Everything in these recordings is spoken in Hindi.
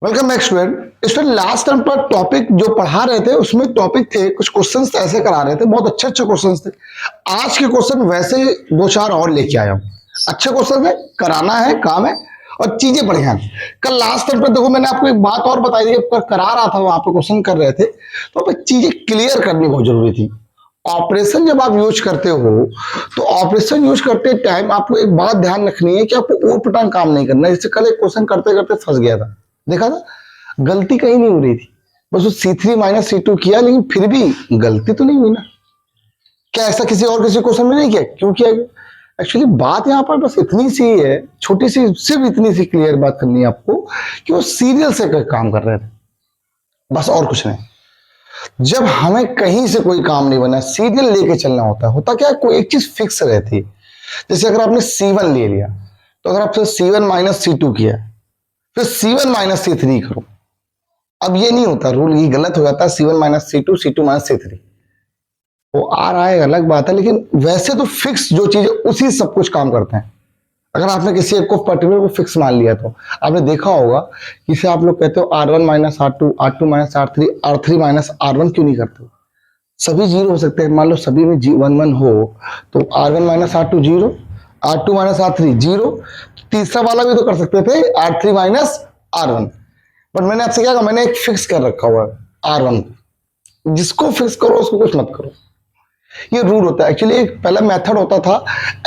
Welcome back student. Student last time पर टॉपिक जो पढ़ा रहे थे उसमें टॉपिक थे, कुछ क्वेश्चंस ऐसे करा रहे थे, बहुत अच्छे अच्छे क्वेश्चंस थे। आज के क्वेश्चन वैसे दो चार और लेके आया हूं। अच्छे क्वेश्चन है, कराना है काम है और चीजें बढ़िया हैं। कल लास्ट टाइम पर देखो मैंने आपको एक बात और बताई थी, करा रहा था वहां पे क्वेश्चन कर रहे थे तो चीजें क्लियर करनी बहुत जरूरी थी। ऑपरेशन जब आप यूज करते हो तो ऑपरेशन यूज करते टाइम आपको एक बात ध्यान रखनी है कि आपको ऊट पटांग काम नहीं करना है। जैसे कल एक क्वेश्चन करते करते फंस गया था, देखा था, गलती कहीं नहीं हो रही थी, बस वो C3 माइनस C2 किया, लेकिन फिर भी गलती तो नहीं हुई ना। क्या ऐसा किसी और किसी क्वेश्चन में नहीं किया? क्यों किया गया? एक्चुअली बात यहाँ पर बस इतनी सी है, छोटी सी, सिर्फ इतनी सी क्लियर बात करनी है आपको कि वो सीरियल से काम कर रहे थे, बस और कुछ नहीं। जब हमें कहीं से कोई काम नहीं बना, सीरियल लेके चलना होता क्या, कोई एक चीज फिक्स रहती। जैसे अगर आपने C1 ले लिया तो अगर आपसे C1 माइनस C2 किया, फिर C1 माइनस C3 करो। अब ये नहीं होता, रूल ये गलत हो जाता है, C1 minus C2, C2 minus C3 वो आ रहा है, अलग बात है, लेकिन वैसे तो फिक्स जो चीज उसी सब कुछ काम करते हैं। अगर आपने किसी एक को पर्टिकुलर को फिक्स मान लिया तो आपने देखा होगा किसे आप लोग कहते हो R1 minus R2, R2 minus R3, R3 minus R1 क्यों नहीं करते हो? सभी जीरो हो सकते हैं। मान लो सभी में वन वन हो तो R1 minus R2 zero, R2 minus R3 zero, तीसरा वाला भी तो कर सकते थे R3 माइनस R1। बट मैंने आपसे क्या कहा, मैंने एक फिक्स कर रखा हुआ है R1, जिसको फिक्स करो उसको कुछ मत करो। ये रूल होता है। एक्चुअली एक पहला मेथड होता था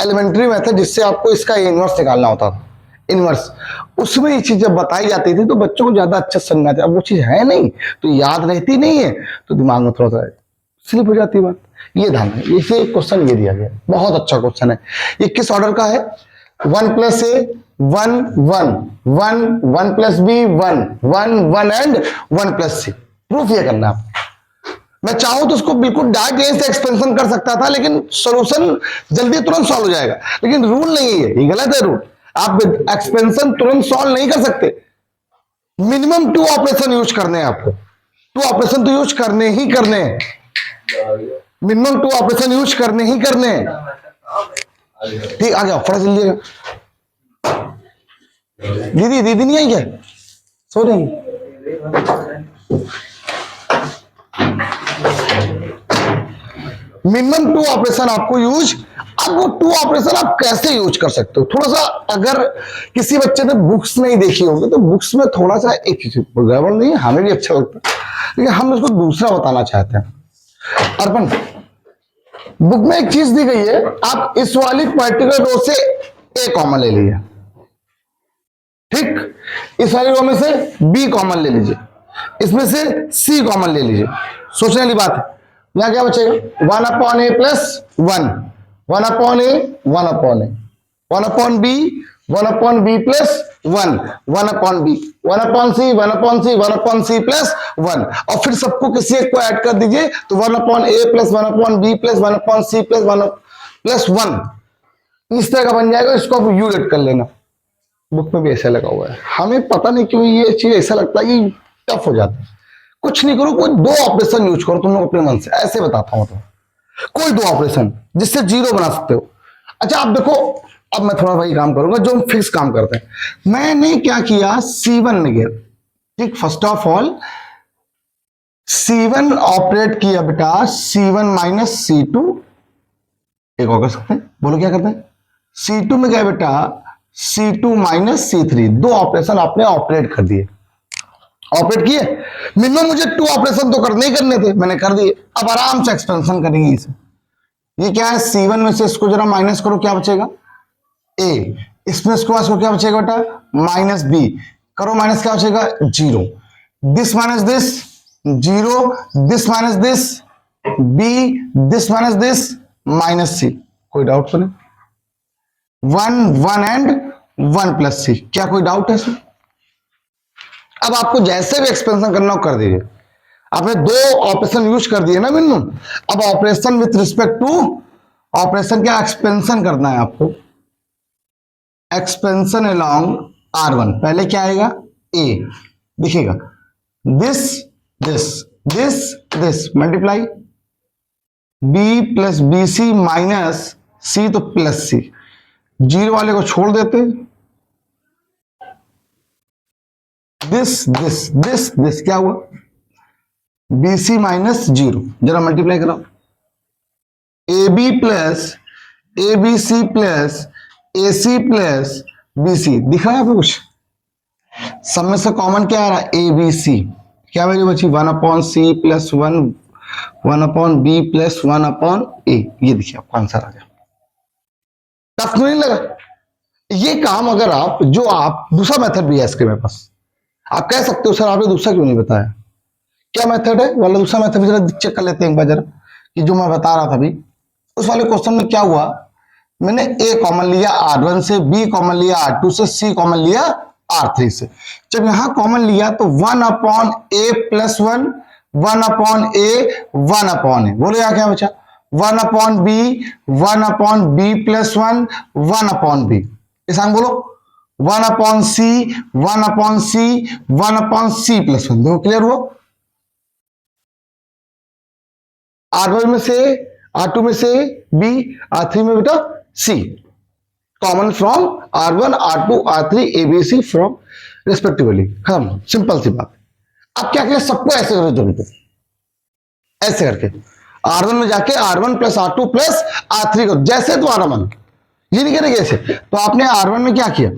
एलिमेंट्री मेथड, जिससे आपको इसका इनवर्स निकालना होता था, इनवर्स। उसमें ये चीज जब बताई जाती थी तो बच्चों को ज्यादा अच्छा समझ में आता। अब वो चीज है नहीं तो याद रहती नहीं है, तो दिमाग में थोड़ा सा स्लिप हो जाती है बात। ये ध्यान है, इसे क्वेश्चन ये दिया गया, बहुत अच्छा क्वेश्चन है। ये किस ऑर्डर का है? 1 plus a 1 1 1 1 plus b 1 1 1 and 1 plus c. Proof ये करना है। मैं चाहूं तो उसको बिल्कुल डायरेक्ट ए से एक्सपेंशन कर सकता था, लेकिन सॉल्यूशन जल्दी तुरंत सॉल्व हो जाएगा, लेकिन रूल नहीं है, ये गलत है रूल। आप एक्सपेंशन तुरंत सॉल्व नहीं कर सकते, मिनिमम 2 ऑपरेशन यूज करने हैं आपको। 2 ऑपरेशन तो यूज करने ही करने हैं, मिनिमम 2 ऑपरेशन यूज करने ही करने हैं। ठीक, आ जाओ फटाफट जल्दी। दीदी दीदी नहीं आई क्या? सो रही? मिनिमम 2 ऑपरेशन आपको यूज। अब वो 2 ऑपरेशन आप कैसे यूज कर सकते हो? थोड़ा सा, अगर किसी बच्चे ने बुक्स नहीं देखी होगी तो बुक्स में थोड़ा सा एक गड़बड़ नहीं है, हमें भी अच्छा लगता है, लेकिन हम उसको दूसरा बताना चाहते हैं। अर्पण, बुक में एक चीज दी गई है, आप इस वाली पर्टिकुलर रो से ए कॉमन ले लीजिए, ठीक, इस वाली रो में से बी कॉमन ले लीजिए, इसमें से सी कॉमन ले लीजिए। सोचने वाली बात है। यहां क्या बचेगा? 1 upon A plus 1, 1 upon A 1 upon A, 1 upon B 1 upon B plus 1, 1 upon B, 1 upon C 1 upon C 1 upon C plus 1, और फिर सबको किसी एक को ऐड कर दीजिए तो 1 upon A plus 1 upon B plus 1 upon C plus 1 plus 1, इस तरह का बन जाएगा। इसको आप यू लेट कर लेना। बुक में भी ऐसा लगा हुआ है, हमें पता नहीं क्यों ये चीज ऐसा लगता है कि टफ हो जाता है। कुछ नहीं करो, कोई 2 ऑपरेशन यूज करो तुम लोग अपने मन से, ऐसे बताता हूं। तो कोई 2 ऑपरेशन जिससे जीरो बना सकते हो। अच्छा आप देखो, अब मैं थोड़ा वही काम करूंगा जो हम फिक्स काम करते हैं। मैंने क्या किया, C1 में गया, ठीक, first of all C1 operate किया बेटा, C1 माइनस C2। एक और कर सकते हैं, बोलो क्या करते हैं? C2 में गया बेटा C2 माइनस C3, 2 ऑपरेशन आपने ऑपरेट कर दिए। ऑपरेट किए, मिनिमम मुझे 2 ऑपरेशन तो करने ही करने थे, मैंने कर दिए। अब आराम से एक्सपेंशन करेंगे इसे। ये क्या है? C1 में से इसको जरा माइनस करो, क्या बचेगा? A। इसमें इसको क्या बचेगा बेटा? Minus B। करो माइनस, क्या बचेगा? 0। This minus this 0, this minus this B, this minus this minus C। कोई डाउट तो नहीं? 1 1 एंड 1 प्लस C। क्या कोई डाउट है इसमें? अब आपको जैसे भी एक्सपेंशन करना हो कर दीजिए। आपने 2 ऑपरेशन यूज कर दिए ना मिनिमम। अब operation with respect to operation, क्या एक्सपेंशन करना है आपको? Expansion along R1। पहले क्या आएगा? A दिखेगा, this this this this multiply B plus BC minus C, तो प्लस C। जीरो वाले को छोड़ देते, दिस क्या हुआ, BC माइनस 0, जरा मल्टीप्लाई कराओ, AB plus ABC plus AC plus BC, दिख रहा है आपको कुछ? सब में से कॉमन क्या आ रहा है, ABC, क्या वैल्यू बची 1/C plus 1/B plus 1/A, ये देखिए आपका आंसर आ गया। टफ नहीं लगा? ये काम अगर आप दूसरा मेथड भी है इसके मेरे पास, आप कह सकते हो सर आपने दूसरा क्यों नहीं बताया, क्या मेथड है वाला दूसरा मेथड भी जरा चेक कर लेते हैं एक बार जरा, कि जो मैं बता रहा था अभी उस वाले क्वेश्चन में क्या हुआ, मैंने A कॉमन लिया R1 से, B कॉमन लिया R2 से, C कॉमन लिया R3 से। जब यहां कॉमन लिया तो 1/A प्लस 1, 1/A, 1/A, बोलो यहाँ क्या बचा, 1/B, 1/B plus 1, 1/B, Ishan बोलो 1/C, 1/C, 1/C प्लस 1, देखो क्लियर हुआ। R1 में से, R2 में से B, R3 में बेटा C, common from R1, R2, R3, ABC from respectively, खत्म, सिंपल सी बात। अब क्या किया, सबको ऐसे करो, जरूरत ऐसे करके R1 में जाके R1 plus R2 plus R3 करो, जैसे तुम्हारा मन, ये नहीं करेंगे ऐसे। तो आपने R1 में क्या किया,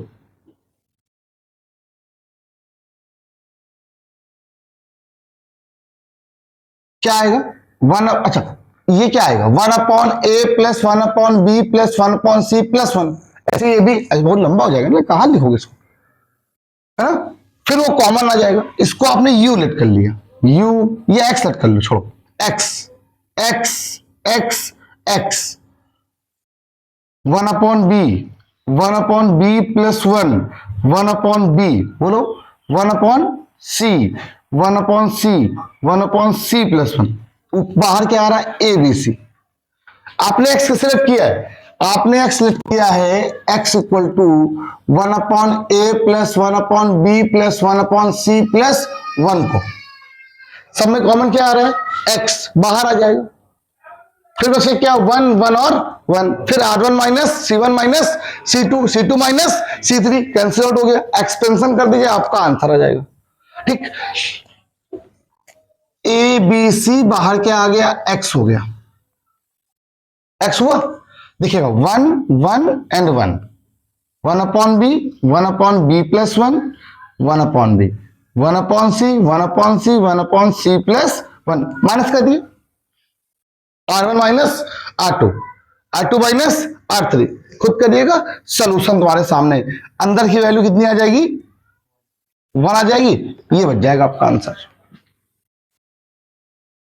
क्या आएगा 1, अच्छा ये क्या आएगा 1/A plus 1/B plus 1/C plus 1, ऐसे ये भी बहुत लंबा हो जाएगा ना, कहां लिखोगे इसको, है ना। फिर वो कॉमन आ जाएगा, इसको आपने U लेट कर लिया, U, ये X लेट कर लो, छोड़ो X, X, X, X, 1/B, 1/B plus 1, 1/B, बोलो 1/C, 1/C, 1/C प्लस 1, बाहर क्या आ रहा है ABC। आपने X सिलेक्ट किया है, आपने X सिलेक्ट किया है X equal to 1/A plus 1/B plus 1/C plus 1 को, सब में कॉमन क्या आ रहा है X, बाहर आ जाएगा, फिर बस क्या 1, 1 और 1, फिर R1 minus C1 minus C2, C2 minus C3, cancel out हो गया, एक्सपेंशन कर दीजिए, आपका आंसर आ जाएगा। ठीक, ABC बाहर क्या आ गया, X हो गया, X हुआ, देखिएगा 1, 1 and 1, 1/B, 1/B plus 1, 1/B, 1/C, 1/C, 1/C plus 1, minus कर दिए, R1 minus R2, R2 minus R3, खुद करिएगा, सोल्यूशन तुम्हारे सामने, अंदर की वैल्यू कितनी आ जाएगी, 1 आ जाएगी, ये बच जाएगा आपका आंसर।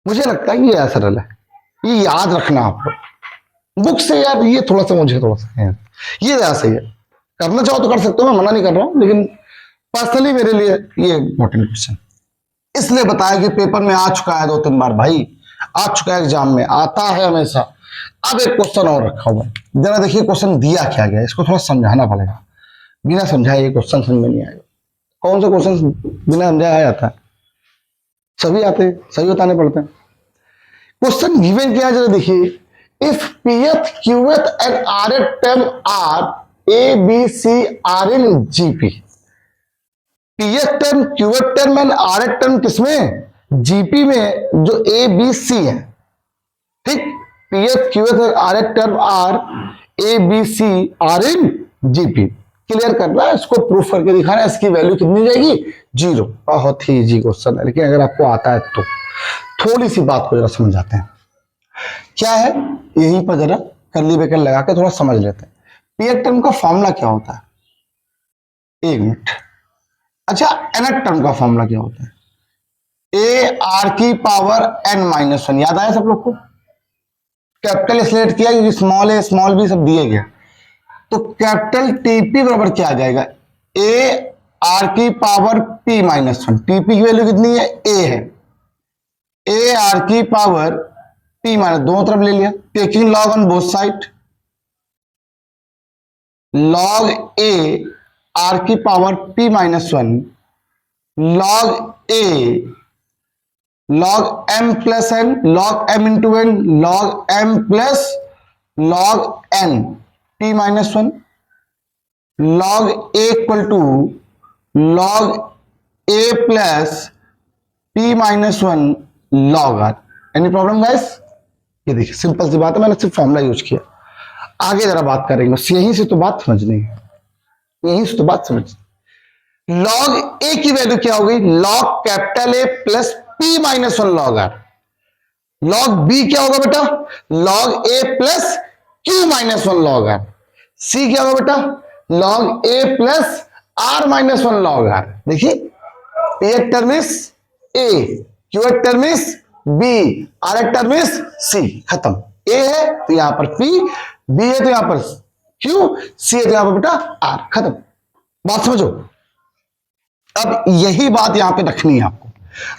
मुझे लगता है ये सरल है, ये याद रखना आप बुक से यार, ये थोड़ा सा मुझे थोड़ा सा है, ये ज्यादा सही है, करना चाहो तो कर सकते हो, मैं मना नहीं कर रहा हूं, लेकिन पर्सनली मेरे लिए ये इंपॉर्टेंट क्वेश्चन इसलिए बताया कि पेपर में आ चुका है 2-3 बार भाई, आ चुका है, एग्जाम में आता है हमेशा। अब एक क्वेश्चन और रखा हुआ है, जरा देखिए क्वेश्चन दिया क्या गया, इसको थोड़ा समझाना पड़ेगा, बिना समझाए ये क्वेश्चन समझ में नहीं आएगा। कौन सा क्वेश्चन बिना समझाया जाता है, सभी आते हैं, सभी बताने पड़ते हैं। क्वेश्चन गिवन क्या है जरा देखिए, if pth qth and rth term are a b c are in gp, pth term qth term and rth term किसमें, gp में, जो a b c है, ठीक, pth qth और rth term are a b c are in gp, clear करना है, इसको प्रूफ करके दिखाना है, इसकी वैल्यू कितनी जाएगी 0। बहुत ही इजी क्वेश्चन है, लेकिन अगर आपको आता है तो थोड़ी सी बात को जरा समझाते हैं, क्या है यहीं पर जरा कर्ली ब्रैकेट लगा के थोड़ा समझ लेते हैं। पीएफ टर्म का फॉर्मूला क्या होता है, एक मिनट, अच्छा एनथ टर्म का फॉर्मूला क्या होता है, ए आर की पावर एन माइनस 1, याद आया सब लोग को, कैपिटल स्लेट किया क्योंकि स्मॉल ए स्मॉल बी सब दिए गया, तो कैपिटल टीपी बराबर क्या आ जाएगा, ए आर की पावर पी माइनस 1, टीपी की वैल्यू कितनी है, ए है, ए आर की पावर पी माइनस, दोनों तरफ ले लिया, taking log on both side, log A R की power P minus 1, log A, log M plus N, log M into N, log M plus log N P minus 1, log A equal to log A plus P minus one log are. Any problem guys? ये देखिए सिंपल सी बात है, मैंने सिर्फ फॉर्मूला यूज किया। आगे जरा बात करेंगे, बस यहीं से तो बात समझनी है, यहीं से तो बात समझनी। लॉग ए की वैल्यू क्या होगी? Log capital A plus P minus one log R. Log B क्या होगा बेटा? Log A plus Q minus one log R. C क्या होगा बेटा? Log A plus R minus one log R. देखिए पी एक टर्म इज ए, क्यू एक टर्म इज बी, आर एक टर्म इज सी। खत्म। ए है तो यहां पर पी, बी है तो यहां पर क्यू, सी है तो यहां पर बेटा आर। खत्म। बात समझो। अब यही बात यहां पे रखनी है आपको।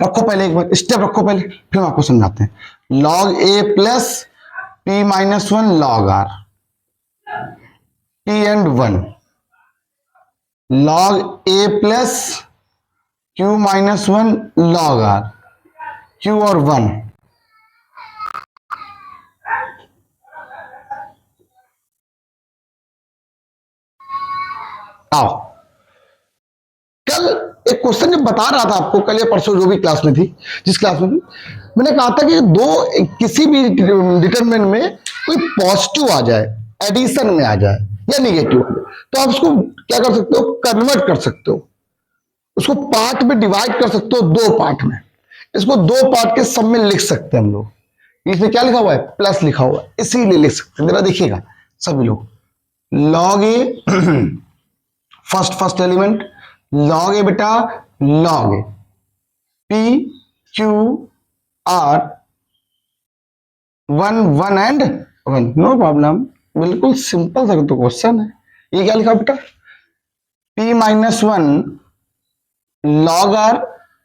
रखो पहले, एक बार स्टेप रखो पहले, फिर हम आपको समझाते हैं। Log A plus P minus one log r, P and one. Log A plus Q minus one log r, Q और वन। आओ, कल एक क्वेश्चन जब बता रहा था आपको, कल या परसों जो भी क्लास में थी, जिस क्लास में थी, मैंने कहा था कि दो किसी भी डिटरमिनेंट में कोई पॉजिटिव आ जाए, एडिशन में आ जाए या निगेटिव आ जाए, तो आप उसको क्या कर सकते हो? कन्वर्ट कर सकते हो, उसको पार्ट में डिवाइड कर सकते हो, दो पार्ट में। इसको दो पार्ट के सब में लिख सकते हैं हम लोग। इसमें क्या लिखा हुआ है? प्लस लिखा हुआ है, इसीलिए लिख सकते हैं। जरा देखिएगा सभी लोग। Log a first element, log a बेटा, log a p q r one one and one, no problem, बिल्कुल सिंपल सा तो क्वेश्चन है। ये क्या लिखा बेटा? P minus one log r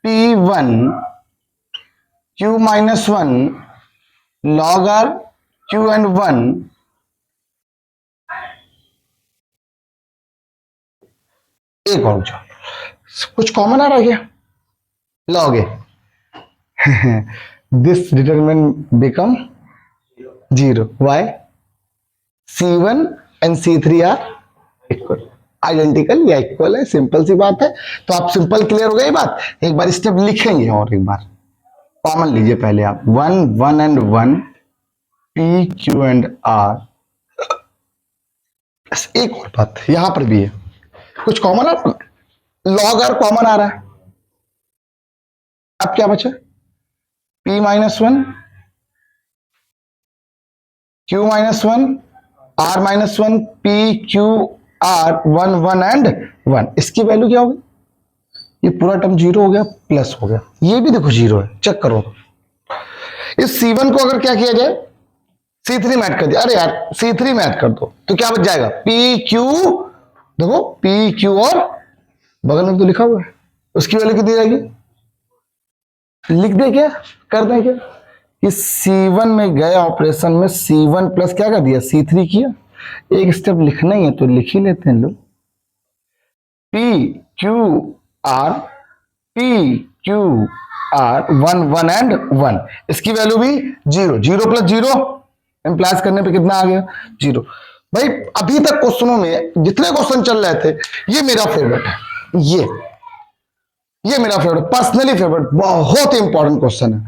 p one, q minus one log r q and one. एक और कुछ कॉमन आ रहा है क्या? Log a this determinant become zero. Why? C1 and C3 are equal, identical या इक्वल है। सिंपल सी बात है। तो आप सिंपल क्लियर हो गई बात। एक बार स्टेप लिखेंगे और एक बार कॉमन लीजिए पहले आप। One one and one, p q and r. एक और बात यहां पर भी है, कुछ कॉमन आ, लॉग आर कॉमन आ रहा है। अब क्या बचा? P minus one, Q minus one, R minus one, P q r one one and one. इसकी वैल्यू क्या होगी? ये पूरा टर्म जीरो हो गया, प्लस हो गया। ये भी देखो जीरो है, चेक करो। इस C1 को अगर क्या किया जाए? C3 में ऐड कर दिया। अरे यार C3 में ऐड कर दो तो क्या बच जाएगा? P क्यू, देखो P क्यू और बगल में तो लिखा हुआ है, उसकी वैल्यू कितनी रहेगी? लिख दे क्या? कर दें क्या? इस C1 में गए ऑपरेशन में C1 प्लस क्या कर दिया? C3 किया। एक स्टेप लिखना ही है तो लिख ही लेते हैं लोग। P q are, P q r one one and one. इसकी वैल्यू भी zero. Zero plus zero implies करने पे कितना आ गया? जीरो। भाई अभी तक क्वेश्चनों में जितने क्वेश्चन चल रहे थे, ये मेरा फेवरेट है। ये मेरा फेवरेट, पर्सनली फेवरेट, बहुत इंपॉर्टेंट क्वेश्चन है।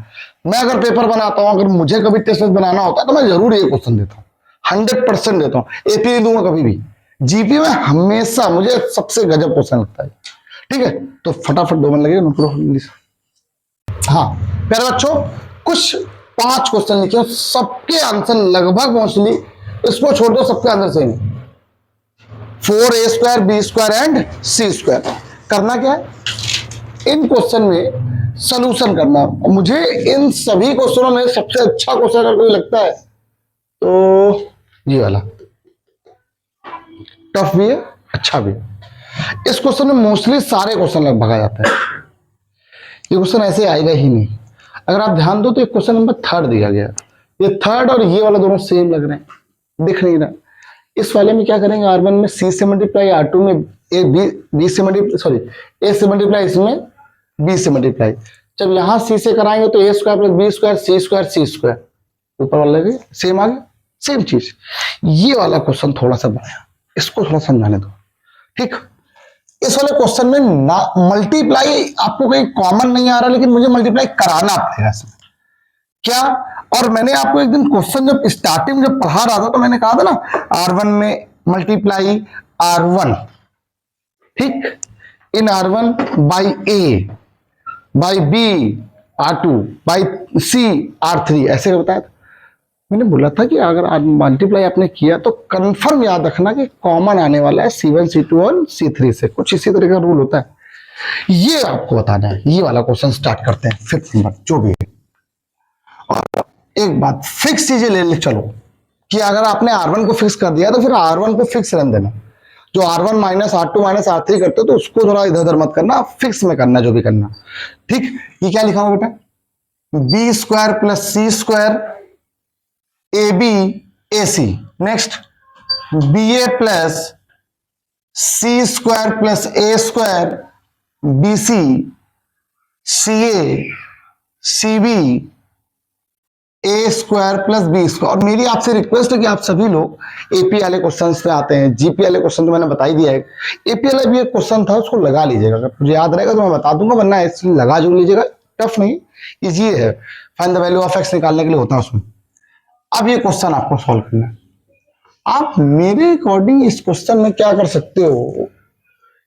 मैं अगर पेपर बनाता हूं, अगर मुझे कभी टेस्ट बनाना होता है तो मैं जरूर ये क्वेश्चन देता हूं, 100% देता हूं। एपी नहीं दूंगा कभी भी, जीपी में हमेशा मुझे सबसे गजब क्वेश्चन लगता है। ठीक है, तो फटाफट 2 मिनट लगेगा। हाँ प्यारे बच्चों, कुछ 5 क्वेश्चन लिखे, सबके आंसर लगभग मोस्टली, इसको छोड़ दो सबके आंसर सेम है। 4a square b square and c square. करना क्या है? इन क्वेश्चन में सॉल्यूशन करना। मुझे इन सभी क्वेश्चनों में सबसे अच्छा क्वेश्चन अगर कोई लगता है तो ये वाला। टफ भी है, अच्छा भी है। इस क्वेश्चन में मोस्टली सारे क्वेश्चन लगभग आ जाते हैं। ये क्वेश्चन ऐसे आएगा ही नहीं। अगर आप ध्यान दो तो एक क्वेश्चन नंबर 3 दिया गया, ये 3 और ये वाला दोनों सेम लग रहे हैं, दिख नहीं रहा। इस वाले में क्या करेंगे? R1 में C से मल्टीप्लाई, R2 में B से मल्टीप्लाई, सॉरी A से मल्टीप्लाई, इसमें B से मल्टीप्लाई। जब यहां C से कराएंगे तो A square plus B square C square C square, ऊपर वाला भी सेम आ गया, सेम चीज। ये वाला क्वेश्चन थोड़ा सा बड़ा है, इसको थोड़ा समझाने दो। ठीक, इस वाले क्वेश्चन में ना मल्टीप्लाई आपको कहीं कॉमन नहीं आ रहा, लेकिन मुझे मल्टीप्लाई कराना पड़ेगा सर। क्या? और मैंने आपको एक दिन क्वेश्चन जब स्टार्टिंग में जब पढ़ा रहा था तो मैंने कहा था ना R1 में मल्टीप्लाई R1, ठीक, इन R1 by A by B R2 by C R3, ऐसे बताया था। मैंने बोला था कि अगर मल्टीप्लाई आपने किया तो कंफर्म याद रखना कि कॉमन आने वाला है C1 C2 और C3 से, कुछ इसी तरह का रूल होता है। ये आपको बताना है। ये वाला क्वेश्चन स्टार्ट करते हैं, 5th नंबर जो भी है। और एक बात फिक्स चीजें ले चलो कि अगर आपने R1 को फिक्स कर दिया तो फिर R1 को फिक्स रहने देना। जो R1 minus R2 minus R3 करते हो तो उसको थोड़ा इधर उधर मत करना, फिक्स में करना जो भी करना, ठीक। ये क्या लिखा हुआ बेटा? B square plus c square a b a c, next b a plus c square plus a square b c, c a c b a square plus b square. और मेरी आपसे रिक्वेस्ट है कि आप सभी लोग एपी वाले क्वेश्चन पे आते हैं, जीपी वाले क्वेश्चन तो मैंने बता ही दिया है, एपी वाला भी एक क्वेश्चन था उसको लगा लीजिएगा, अगर मुझे याद रहेगा तो मैं बता दूंगा, वरना इसलिए लगा जो लीजिएगा, टफ नहीं, इजी है, find the value of x निकालने के लिए होता है उसमें। अब ये क्वेश्चन आपको सॉल्व करना है। आप मेरे अकॉर्डिंग इस क्वेश्चन में क्या कर सकते हो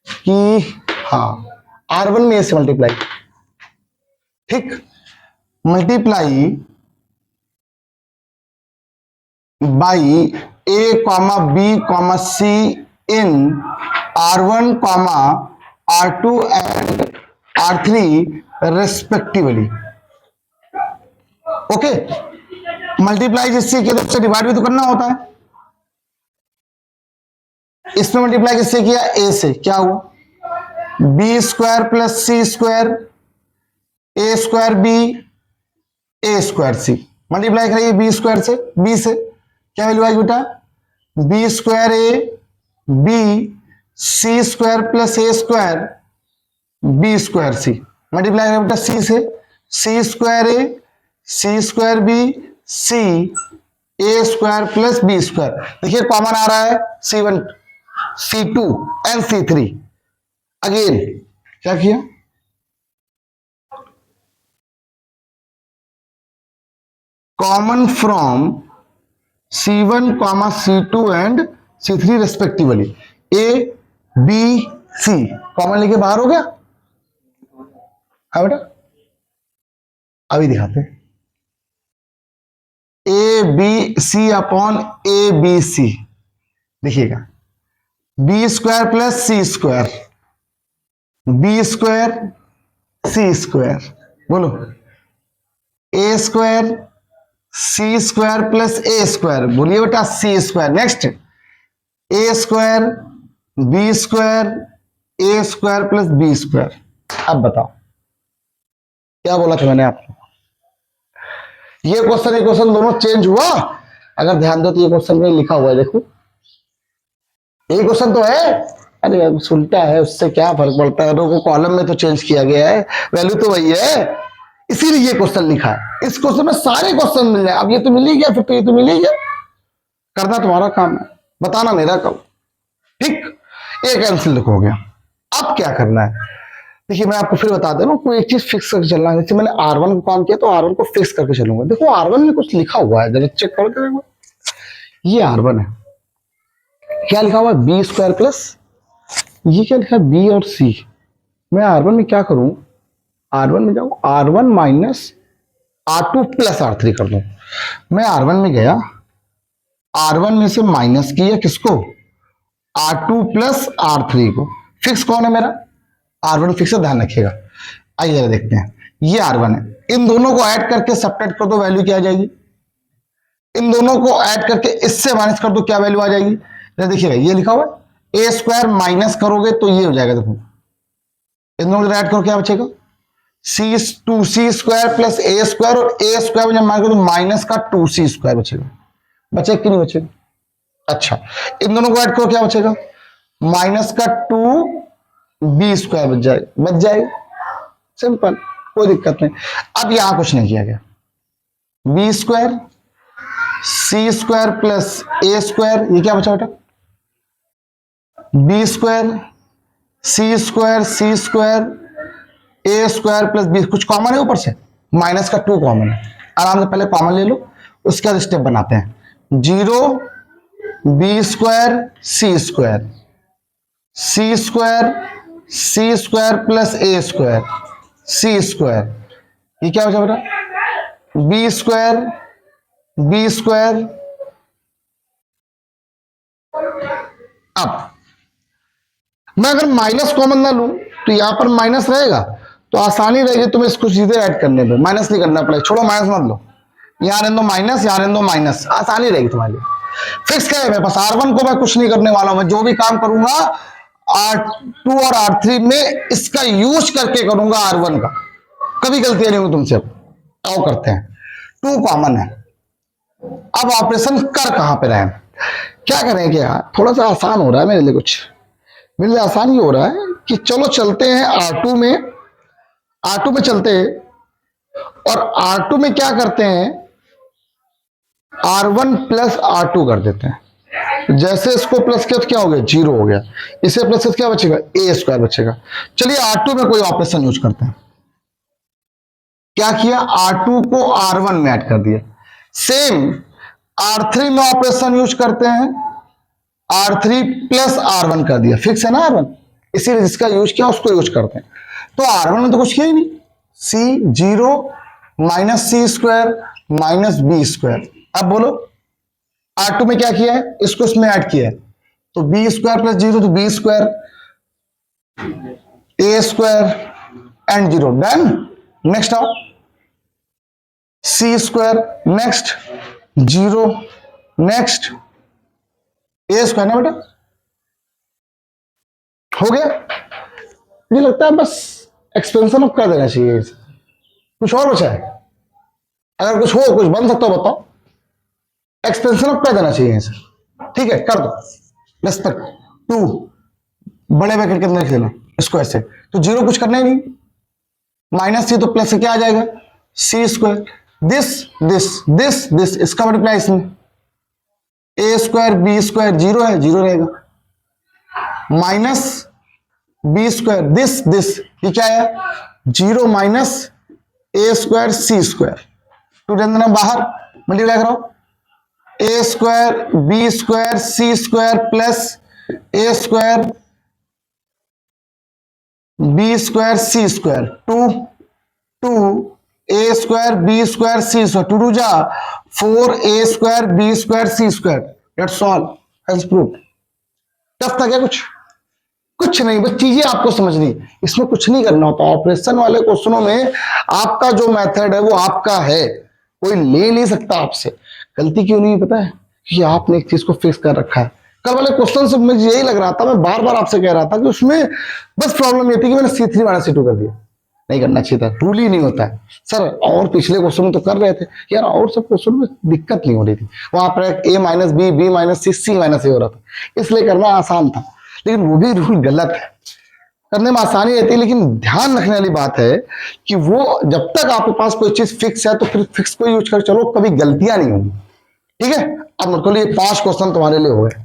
कि हाँ, R1 में ए से मल्टीप्लाई, ठीक, multiply by a comma b comma c in R1 comma R2 and R3 respectively. Okay, multiply जिससे किया तो उससे डिवाइड भी तो करना होता है। इसमें मल्टीप्लाई किससे किया? ए से, क्या हुआ? B square plus c square a square b a square c, multiply करिए बी स्क्वायर से, बी से क्या वैल्यू आएगी बेटा? B square a b c square plus a square b square c, multiply करिए बेटा सी से, c square a c square b c a square plus b square. देखिए कॉमन आ रहा है C1 C2 and C3। Again क्या किया? Common from C1 comma C2 and C3 respectively, a b c common लेके बाहर हो गया। हाँ बेटा, अभी दिखाते हैं। A b c upon a b c, देखिएगा b square plus c square b square c square, बोलो a square c square plus a square, बोलिए बेटा c square. Next a square b square a square plus b square. अब बताओ क्या बोला था मैंने आपको? ये क्वेश्चन दोनों चेंज हुआ। अगर ध्यान दो तो ये क्वेश्चन में लिखा हुआ है, देखो ये क्वेश्चन तो है, अरे उल्टा है, उससे क्या फर्क पड़ता है, को कॉलम में तो चेंज किया गया है, वैल्यू तो वही है, इसीलिए ये क्वेश्चन लिखा है। इस क्वेश्चन में सारे क्वेश्चन मिल जाए। अब ये तो मिल ही गया, फिर तो ये तो मिल ही गया, करना तुम्हारा काम है, बताना मेरा काम, ठीक। ये कैंसिल हो गया। अब क्या करना है? देखिए मैं आपको फिर बता दे रहा हूँ, कोई एक चीज फिक्स करके चलना है। जैसे मैंने R1 को काम किया तो R1 को फिक्स करके चलूंगा। देखो R1 में कुछ लिखा हुआ है, जरा चेक करो देखो, ये R1 है, क्या लिखा हुआ है? बी स्क्वायर प्लस, ये क्या लिखा है? बी और सी। मैं R1 में क्या करूं? R1 में जाऊं, R1 minus R2 plus R3 कर दूं। मैं R1 में गया, R1 में से माइनस किया किसको? R2 प्लस R3 को। फिक्स कौन है मेरा? R1 फिक्स है, ध्यान रखिएगा। आइए जरा देखते हैं, ये R1 है, इन दोनों को ऐड करके सब्ट्रैक्ट कर दो, वैल्यू क्या आ जाएगी? इन दोनों को ऐड करके इससे माइनस कर दो, क्या वैल्यू आ जाएगी? देखिएगा ये लिखा हुआ है, ए स्क्वायर माइनस करोगे तो ये हो जाएगा, देखो इन दोनों को ऐड करो, क्या बचेगा? C square plus a square, और ए स्क्वायर में जब मान करो तो माइनस का 2C स्क्वायर बचेगा। बचेगा कि नहीं बचेगा? अच्छा, इन दोनों को ऐड करो, क्या बचेगा? माइनस का 2B स्क्वायर बच जाएगा, सिंपल, कोई दिक्कत नहीं। अब यहां कुछ नहीं किया गया, B square c square plus a square, ये क्या बचा बेटा? B square c square a square plus B, कुछ कॉमन है ऊपर से, माइनस का 2 कॉमन है, आराम से पहले कॉमन ले लो, उसके बाद स्टेप बनाते हैं। 0 B square c square plus a square c square, ये क्या बचा बेटा, बी स्क्वायर। अब मैं अगर माइनस कॉमन ना लूं तो यहां पर माइनस रहेगा, तो आसानी रहेगी तुम्हें इसको सीधे ऐड करने पे, माइनस नहीं करना पड़ेगा, छोड़ो माइनस मत लो, यहां रहने दो माइनस, यहां रहने दो माइनस, आसानी रहेगी तुम्हारे लिए। फिक्स क्या है मेरे पास, R1 को मैं कुछ नहीं करने वाला हूं, मैं जो भी काम करूंगा R2 और R3 में इसका यूज करके करूंगा R1 का, कभी गलतियां नहीं होंगी तुमसे। आओ करते हैं, 2 कॉमन है, अब ऑपरेशन कर कहां पे रहे, क्या करें कि यार थोड़ा सा आसान हो रहा है मेरे लिए, मेरे लिए आसान ही हो रहा है कि चलो चलते हैं R2 में चलते हैं, और R2 में क्या करते हैं, R1 प्लस R2 कर देते हैं। जैसे इसको प्लस किया तो क्या हो गया, 0 हो गया, इसे प्लस किया क्या बचेगा, ए स्क्वायर बचेगा। चलिए R2 में कोई ऑपरेशन यूज करते हैं, क्या किया, R2 को R1 में ऐड कर दिया, सेम R3 में ऑपरेशन यूज करते हैं, R3 प्लस R1 कर दिया, फिक्स है ना R1, इसीलिए जिसका यूज किया उसको यूज करते हैं। तो R1 में तो कुछ किया ही नहीं, C0 माइनस सी स्क्वायर माइनस बी स्क्वायर। अब बोलो R2 में क्या किया है, इसको इसमें ऐड किया है, तो बी स्क्वायर प्लस 0 तो b square, a square and 0, done. Next आओ, c square, next 0, next a square ना बेटा, हो गया। मुझे लगता है बस एक्सपेंशन ऑफ कर देना चाहिए, कुछ और बचा है, अगर कुछ हो, कुछ बन सकता हो बताओ, एक्सपेंशन ऑफ कर देना चाहिए इसे, ठीक है कर दो। रेस्पेक्ट 2 बड़े ब्रैकेट के अंदर लिख देना इसको ऐसे, तो 0 कुछ करना ही नहीं, माइनस सी तो प्लस से क्या आ जाएगा, सी स्क्वायर, दिस इसका मल्टीप्लाई इसमें, ए स्क्वायर बी स्क्वायर 0 है, 0 रहेगा, माइनस बी स्क्वायर दिस ये क्या है, 0 माइनस ए स्क्वायर सी स्क्वायर, 2 देना बाहर, मल्टीप्लाई करो, ए square b square c square plus a square b square c square, 2 A square b square c square, 2 जा 4 ए square b square c square, that's all, hence proved. Tough था क्या कुछ नहीं, बस चीजें आपको समझनी, इसमें कुछ नहीं करना होता। ऑपरेशन वाले क्वेश्चनों में आपका जो मेथड है वो आपका है, कोई ले नहीं सकता आपसे। गलती क्यों नहीं पता है कि आपने एक चीज को फिक्स कर रखा है। कल वाले क्वेश्चन से मुझे यही लग रहा था, मैं बार बार आपसे कह रहा था कि उसमें बस प्रॉब्लम ये थी कि मैंने C3 माइनस C2 कर दिया, नहीं करना चाहिए था, रूल ही नहीं होता है सर। और पिछले क्वेश्चन में तो कर रहे थे यार, और सब क्वेश्चन में दिक्कत नहीं हो रही थी, वहां पर A minus B minus C minus A हो रहा था, इसलिए करना आसान था, लेकिन वो भी रूल गलत है। करने में आसानी रहती है, लेकिन ध्यान रखने वाली बात है कि वो जब तक आपके पास कोई चीज फिक्स है तो फिर फिक्स को यूज कर चलो, कभी गलतियां नहीं होंगी, ठीक है। अब मेरे को लिए 5 क्वेश्चन तुम्हारे लिए हो गए,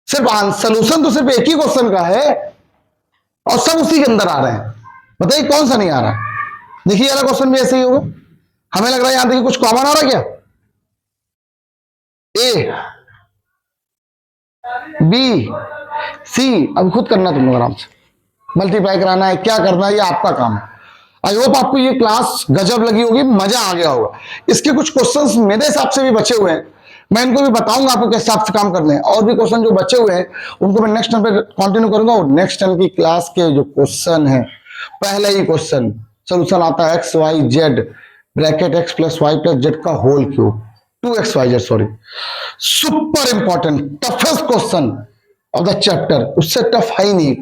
सिर्फ सोल्यूशन तो सिर्फ एक ही क्वेश्चन का है और सब उसी के अंदर आ रहे हैं, बताइए कौन सा नहीं आ रहा। देखिए वाला क्वेश्चन भी ऐसे ही होगा, हमें लग रहा है यहां देखिए कुछ कॉमन आ रहा है क्या, ए बी सी, अब खुद करना तुम लोग आराम से, मल्टीप्लाई कराना है, क्या करना है, ये आपका काम है। आई होप आपको ये क्लास गजब लगी होगी, मजा आ गया होगा। इसके कुछ क्वेश्चंस मेरे हिसाब से भी बचे हुए हैं, मैं इनको भी बताऊंगा आपको किस हिसाब से काम करने हैं, और भी क्वेश्चन जो बचे हुए हैं उनको मैं नेक्स्ट टाइम पे कंटिन्यू करूंगा। और नेक्स्ट टाइम की क्लास के जो क्वेश्चन है, पहले ही क्वेश्चन सोल्यूशन आता है X Y Z bracket X plus Y plus Z का whole cube 2xyz, sorry, super important toughest question of the chapter, उससे टफ है ही नहीं,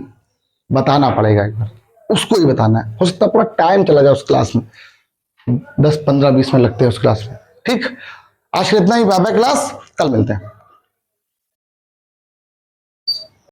बताना पड़ेगा एक बार, उसको ही बताना है। हो सकता है पूरा टाइम चला जाए उस क्लास में, 10 15 20 मिनट लगते हैं उस क्लास में, ठीक। आज के इतना ही, बाय बाय क्लास, कल मिलते हैं।